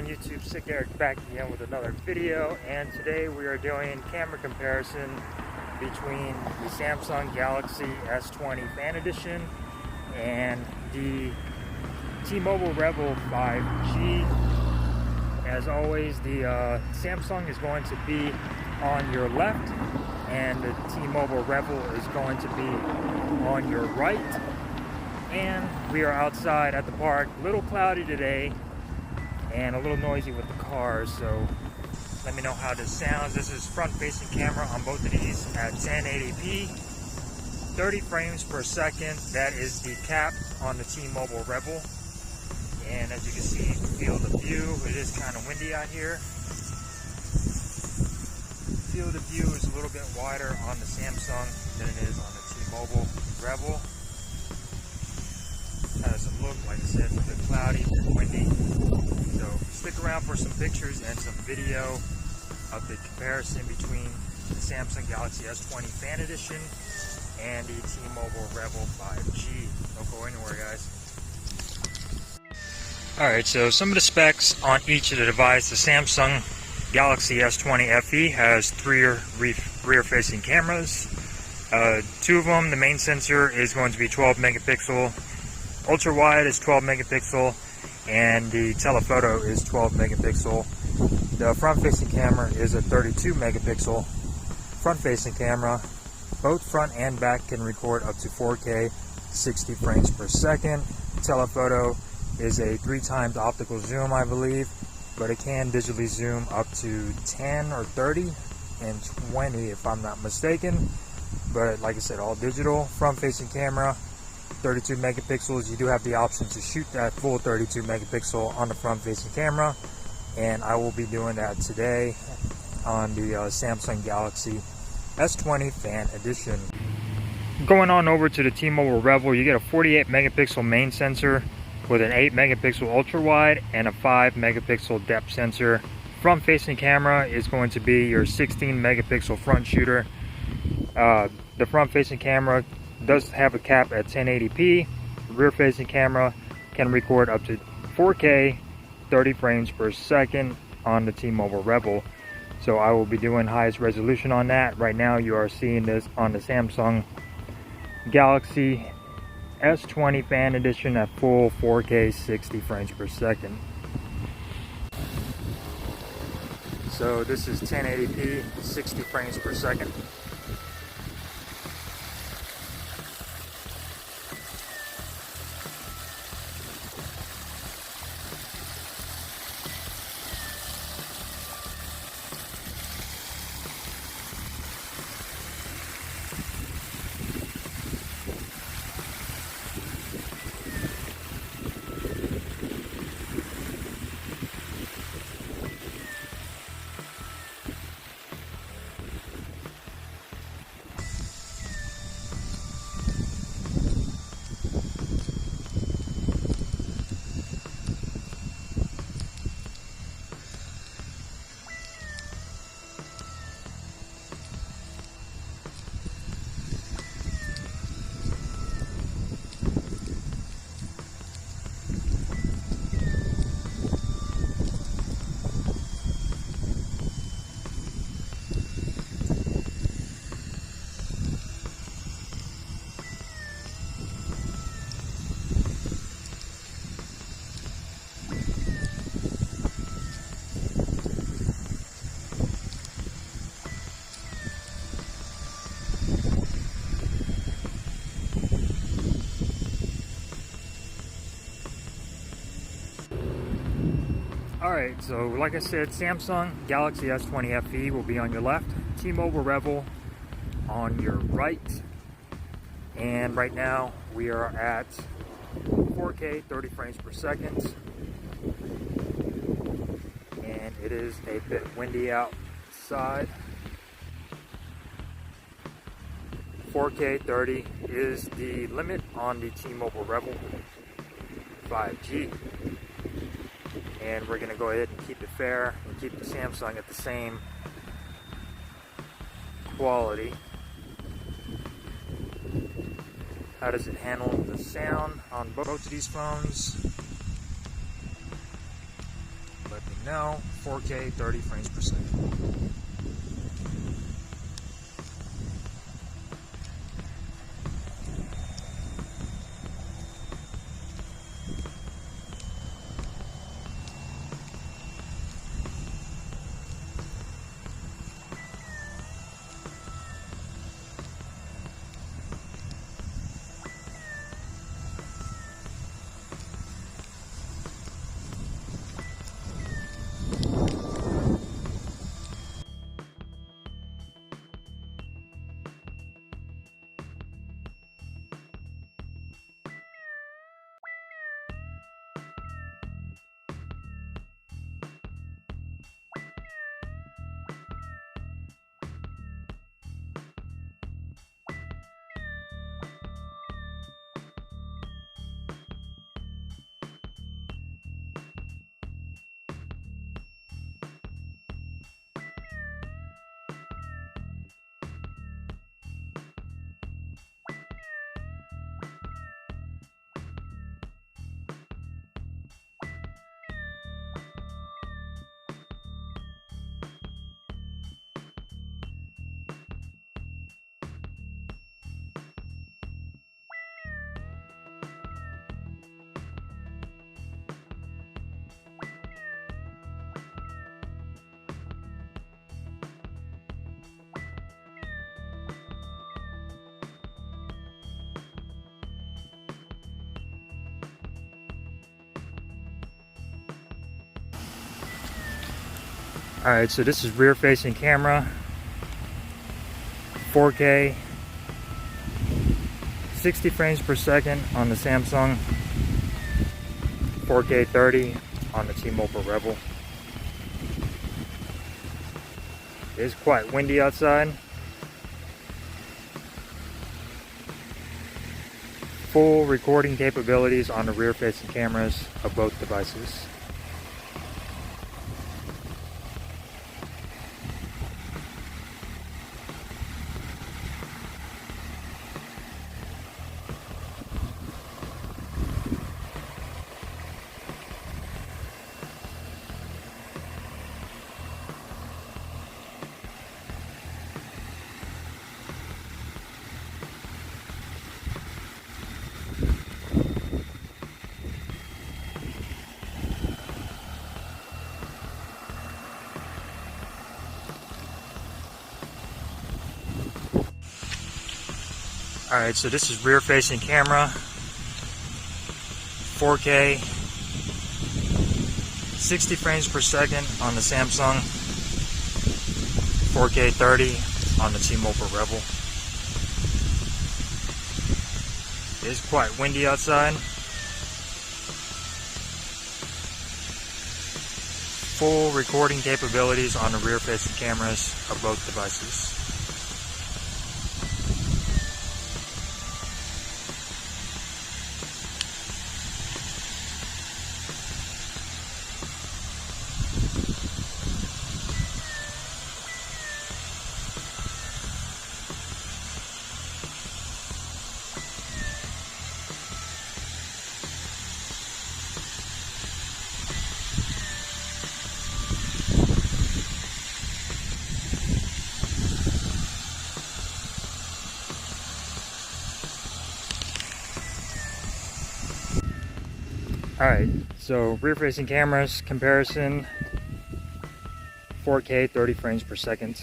doing, YouTube? Sick Eric back again with another video, and today we are doing camera comparison between the Samsung Galaxy S20 Fan Edition and the T-Mobile Revvl 5G. As always, the Samsung is going to be on your left and the T-Mobile Revvl is going to be on your right. And we are outside at the park. A little cloudy today and a little noisy with the cars, so let me know how this sounds. This is front facing camera on both of these at 1080p, 30 frames per second. That is the cap on the T-Mobile Revvl. And as you can see, field of view, it is kind of windy out here. Field of view is a little bit wider on the Samsung than it is on the T-Mobile Revvl. Has a look, like I said, it's a bit cloudy, a bit windy. So stick around for some pictures and some video of the comparison between the Samsung Galaxy S20 Fan Edition and the T-Mobile Revvl 5G. Don't go anywhere, guys. Alright, so some of the specs on each of the devices. The Samsung Galaxy S20 FE has three rear-facing cameras. Two of them, the main sensor is going to be 12 megapixel. Ultra wide is 12 megapixel, and the telephoto is 12 megapixel. The front facing camera is a 32 megapixel front facing camera. Both front and back can record up to 4K 60 frames per second. Telephoto is a 3x optical zoom, I believe, but it can digitally zoom up to 10 or 30 and 20 if I'm not mistaken. But like I said, all digital. Front facing camera, 32 megapixels. You do have the option to shoot that full 32 megapixel on the front facing camera, and I will be doing that today on the Samsung Galaxy S20 Fan Edition. Going on over to the T-Mobile Revvl, you get a 48 megapixel main sensor with an 8 megapixel ultra wide and a 5 megapixel depth sensor. Front facing camera is going to be your 16 megapixel front shooter. The front facing camera does have a cap at 1080p. Rear facing camera can record up to 4K 30 frames per second on the T-Mobile Revvl. So I will be doing highest resolution on that. Right now you are seeing this on the Samsung Galaxy S20 Fan Edition at full 4K 60 frames per second. So this is 1080p 60 frames per second. Alright, so like I said, Samsung Galaxy S20 FE will be on your left, T-Mobile Revvl on your right, and right now we are at 4K 30 frames per second, and it is a bit windy outside. 4K 30 is the limit on the T-Mobile Revvl 5G. And we're going to go ahead and keep it fair and keep the Samsung at the same quality. How does it handle the sound on both of these phones? Let me now 4K 30 frames per second. Alright, so this is rear facing camera, 4K, 60 frames per second on the Samsung, 4K 30 on the T-Mobile Revvl. It is quite windy outside. Full recording capabilities on the rear facing cameras of both devices. Alright, so this is rear facing camera, 4K, 60 frames per second on the Samsung, 4K 30 on the T-Mobile Revvl. It is quite windy outside. Full recording capabilities on the rear facing cameras of both devices. Alright, so rear facing cameras comparison, 4K 30 frames per second.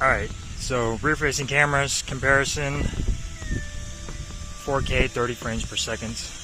Alright, so rear facing cameras comparison, 4K 30 frames per second.